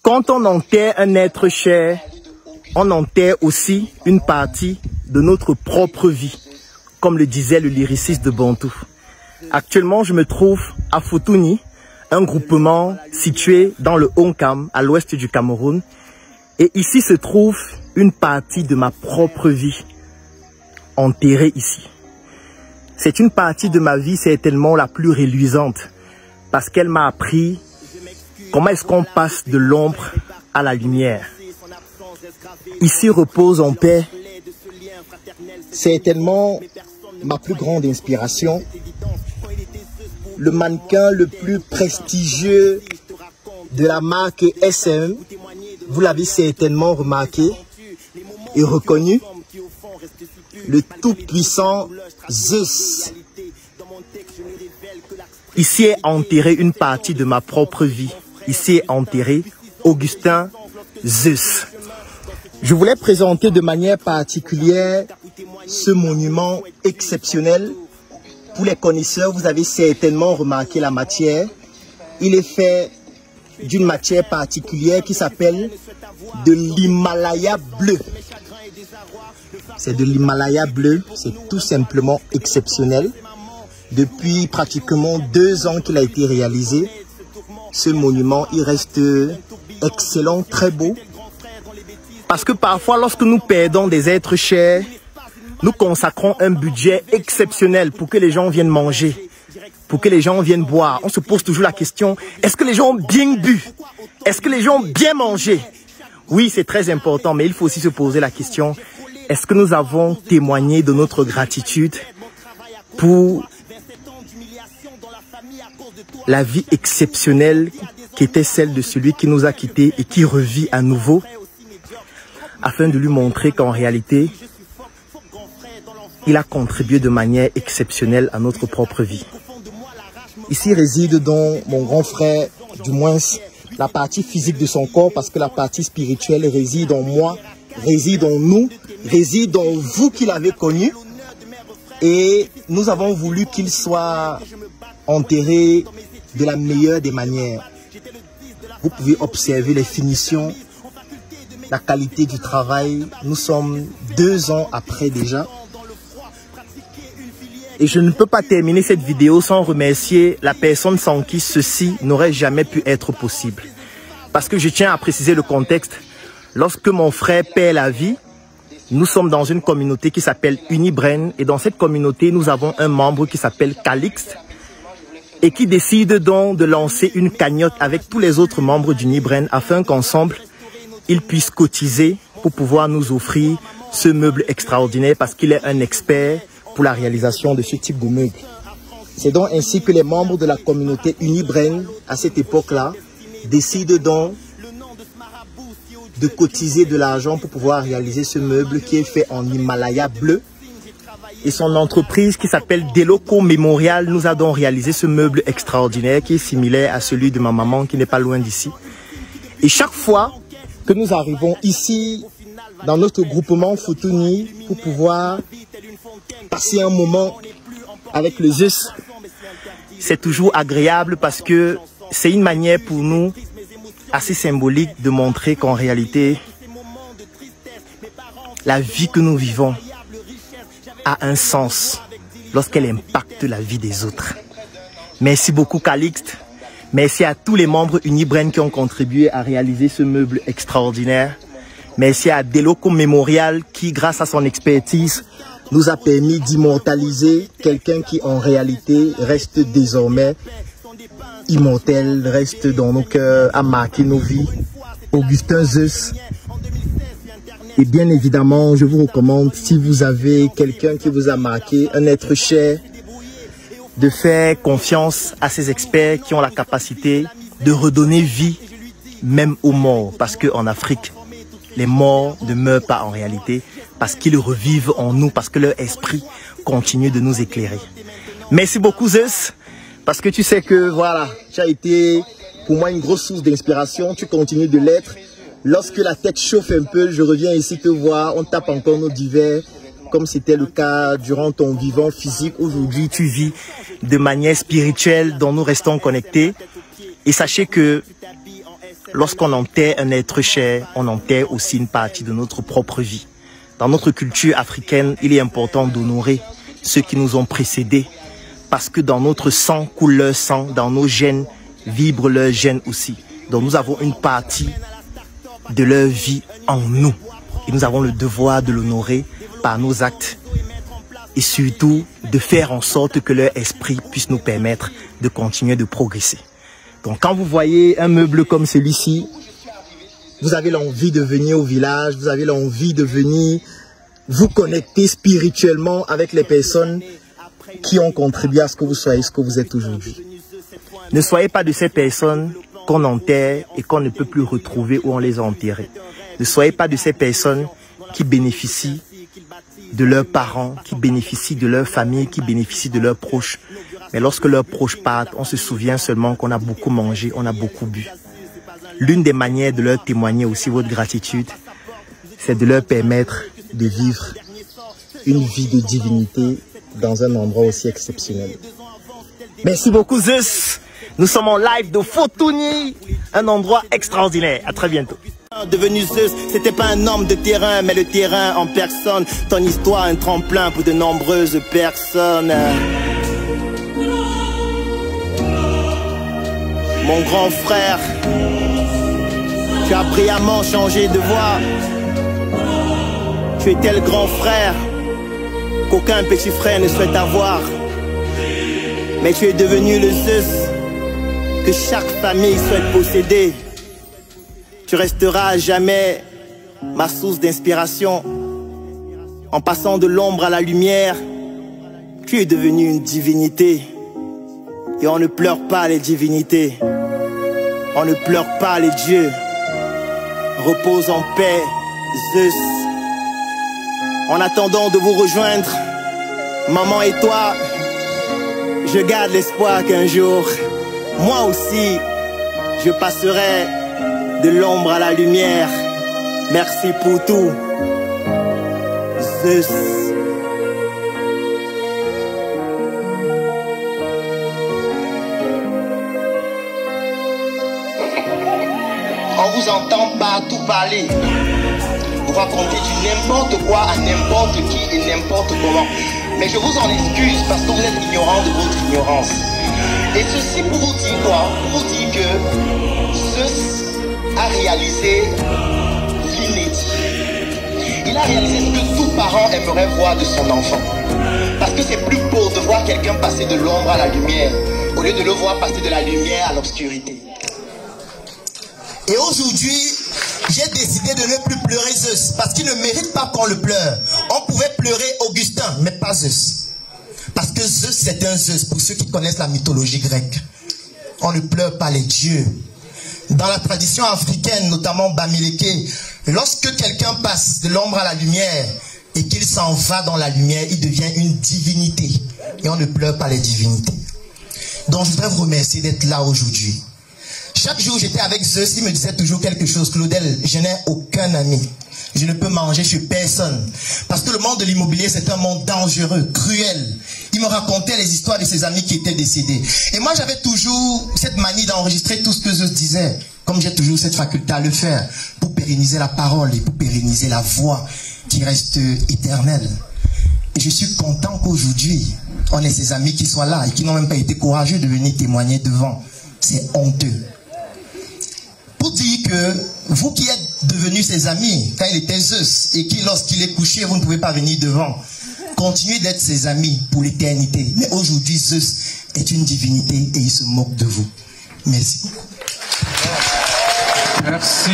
Quand on enterre un être cher, on enterre aussi une partie de notre propre vie, comme le disait le lyriciste de Bantou. Actuellement, je me trouve à Futuni, un groupement situé dans le Onkam, à l'ouest du Cameroun. Et ici se trouve une partie de ma propre vie, enterrée ici. C'est une partie de ma vie certainement la plus reluisante, parce qu'elle m'a appris comment est-ce qu'on passe de l'ombre à la lumière. Ici repose en paix certainement ma plus grande inspiration, le mannequin le plus prestigieux de la marque SM. Vous l'avez certainement remarqué et reconnu, le tout-puissant Zeus. Ici est enterré une partie de ma propre vie. Ici est enterré Augustin Zeus. Je voulais présenter de manière particulière ce monument exceptionnel. Pour les connaisseurs, vous avez certainement remarqué la matière. Il est fait d'une matière particulière qui s'appelle de l'Himalaya bleu. C'est de l'Himalaya bleu, c'est tout simplement exceptionnel. Depuis pratiquement 2 ans qu'il a été réalisé, ce monument, il reste excellent, très beau. Parce que parfois, lorsque nous perdons des êtres chers, nous consacrons un budget exceptionnel pour que les gens viennent manger, pour que les gens viennent boire. On se pose toujours la question, est-ce que les gens ont bien bu? Est-ce que les gens ont bien mangé? Oui, c'est très important, mais il faut aussi se poser la question, est-ce que nous avons témoigné de notre gratitude pour la vie exceptionnelle qui était celle de celui qui nous a quittés et qui revit à nouveau, afin de lui montrer qu'en réalité, il a contribué de manière exceptionnelle à notre propre vie. Ici réside donc mon grand frère, du moins la partie physique de son corps, parce que la partie spirituelle réside en moi, réside en nous, réside en vous qui l'avez connu. Et nous avons voulu qu'il soit enterré de la meilleure des manières. Vous pouvez observer les finitions, la qualité du travail. Nous sommes 2 ans après déjà. Et je ne peux pas terminer cette vidéo sans remercier la personne sans qui ceci n'aurait jamais pu être possible. Parce que je tiens à préciser le contexte. Lorsque mon frère perd la vie, nous sommes dans une communauté qui s'appelle Unibren. Et dans cette communauté, nous avons un membre qui s'appelle Calixte. Et qui décide donc de lancer une cagnotte avec tous les autres membres d'Unibren afin qu'ensemble, ils puissent cotiser pour pouvoir nous offrir ce meuble extraordinaire parce qu'il est un expert pour la réalisation de ce type de meuble. C'est donc ainsi que les membres de la communauté Unibren, à cette époque-là, décident donc de cotiser de l'argent pour pouvoir réaliser ce meuble qui est fait en Himalaya bleu. Et son entreprise qui s'appelle Deloco Memorial nous a donc réalisé ce meuble extraordinaire qui est similaire à celui de ma maman qui n'est pas loin d'ici. Et chaque fois que nous arrivons ici, dans notre groupement Futuni, pour pouvoir passer un moment avec le Zeus, c'est toujours agréable parce que c'est une manière pour nous assez symbolique de montrer qu'en réalité, la vie que nous vivons a un sens lorsqu'elle impacte la vie des autres. Merci beaucoup Calixte. Merci à tous les membres Unibren qui ont contribué à réaliser ce meuble extraordinaire. Merci à Deloco Memorial qui, grâce à son expertise, nous a permis d'immortaliser quelqu'un qui en réalité reste désormais immortel, reste dans nos cœurs, a marqué nos vies. Augustin Zeus. Et bien évidemment, je vous recommande, si vous avez quelqu'un qui vous a marqué, un être cher, de faire confiance à ces experts qui ont la capacité de redonner vie même aux morts. Parce qu'en Afrique, les morts ne meurent pas en réalité, parce qu'ils revivent en nous, parce que leur esprit continue de nous éclairer. Merci beaucoup Zeus, parce que tu sais que voilà, tu as été pour moi une grosse source d'inspiration, tu continues de l'être. Lorsque la tête chauffe un peu, je reviens ici te voir, on tape encore nos divers, comme c'était le cas durant ton vivant physique. Aujourd'hui, tu vis de manière spirituelle dont nous restons connectés. Et sachez que lorsqu'on enterre un être cher, on enterre aussi une partie de notre propre vie. Dans notre culture africaine, il est important d'honorer ceux qui nous ont précédés, parce que dans notre sang coule leur sang, dans nos gènes vibre leur gène aussi. Donc nous avons une partie de leur vie en nous. Et nous avons le devoir de l'honorer par nos actes. Et surtout, de faire en sorte que leur esprit puisse nous permettre de continuer de progresser. Donc quand vous voyez un meuble comme celui-ci, vous avez l'envie de venir au village, vous avez l'envie de venir vous connecter spirituellement avec les personnes qui ont contribué à ce que vous soyez ce que vous êtes aujourd'hui. Ne soyez pas de ces personnes qu'on enterre et qu'on ne peut plus retrouver où on les a enterrées. Ne soyez pas de ces personnes qui bénéficient de leurs parents, qui bénéficient de leur famille, qui bénéficient de leurs proches. Mais lorsque leurs proches partent, on se souvient seulement qu'on a beaucoup mangé, on a beaucoup bu. L'une des manières de leur témoigner aussi votre gratitude, c'est de leur permettre de vivre une vie de divinité dans un endroit aussi exceptionnel. Merci beaucoup Zeus. Nous sommes en live de Fotuni, un endroit extraordinaire. À très bientôt. Devenu Zeus, c'était pas un homme de terrain, mais le terrain en personne. Ton histoire, un tremplin pour de nombreuses personnes. Mon grand frère, tu as brillamment changé de voix. Tu étais le grand frère qu'aucun petit frère ne souhaite avoir. Mais tu es devenu le Zeus que chaque famille souhaite posséder. Tu resteras à jamais ma source d'inspiration. En passant de l'ombre à la lumière, tu es devenu une divinité. Et on ne pleure pas les divinités. On ne pleure pas les dieux. Repose en paix, Zeus. En attendant de vous rejoindre, maman et toi, je garde l'espoir qu'un jour, moi aussi, je passerai de l'ombre à la lumière. Merci pour tout, Zeus. On vous entend partout parler. Vous racontez du n'importe quoi à n'importe qui et n'importe comment. Mais je vous en excuse parce que vous êtes ignorant de votre ignorance. Et ceci pour vous dire quoi? Pour vous dire que Zeus a réalisé l'inédit. Il a réalisé ce que tout parent aimerait voir de son enfant. Parce que c'est plus beau de voir quelqu'un passer de l'ombre à la lumière au lieu de le voir passer de la lumière à l'obscurité. Et aujourd'hui, j'ai décidé de ne plus pleurer Zeus parce qu'il ne mérite pas qu'on le pleure. On pouvait pleurer Augustin, mais pas Zeus. Parce que Zeus, c'est un Zeus, pour ceux qui connaissent la mythologie grecque. On ne pleure pas les dieux. Dans la tradition africaine, notamment Bamileke, lorsque quelqu'un passe de l'ombre à la lumière et qu'il s'en va dans la lumière, il devient une divinité. Et on ne pleure pas les divinités. Donc je voudrais vous remercier d'être là aujourd'hui. Chaque jour j'étais avec Zeus, il me disait toujours quelque chose. Claudel, je n'ai aucun ami. Je ne peux manger chez personne. Parce que le monde de l'immobilier, c'est un monde dangereux, cruel. Il me racontait les histoires de ses amis qui étaient décédés. Et moi, j'avais toujours cette manie d'enregistrer tout ce que Zeus disait. Comme j'ai toujours cette faculté à le faire. Pour pérenniser la parole et pour pérenniser la voix qui reste éternelle. Et je suis content qu'aujourd'hui, on ait ces amis qui soient là et qui n'ont même pas été courageux de venir témoigner devant. C'est honteux. Pour dire que vous qui êtes devenus ses amis, quand il était Zeus, et qui lorsqu'il est couché, vous ne pouvez pas venir devant, continuez d'être ses amis pour l'éternité. Mais aujourd'hui, Zeus est une divinité et il se moque de vous. Merci. Merci.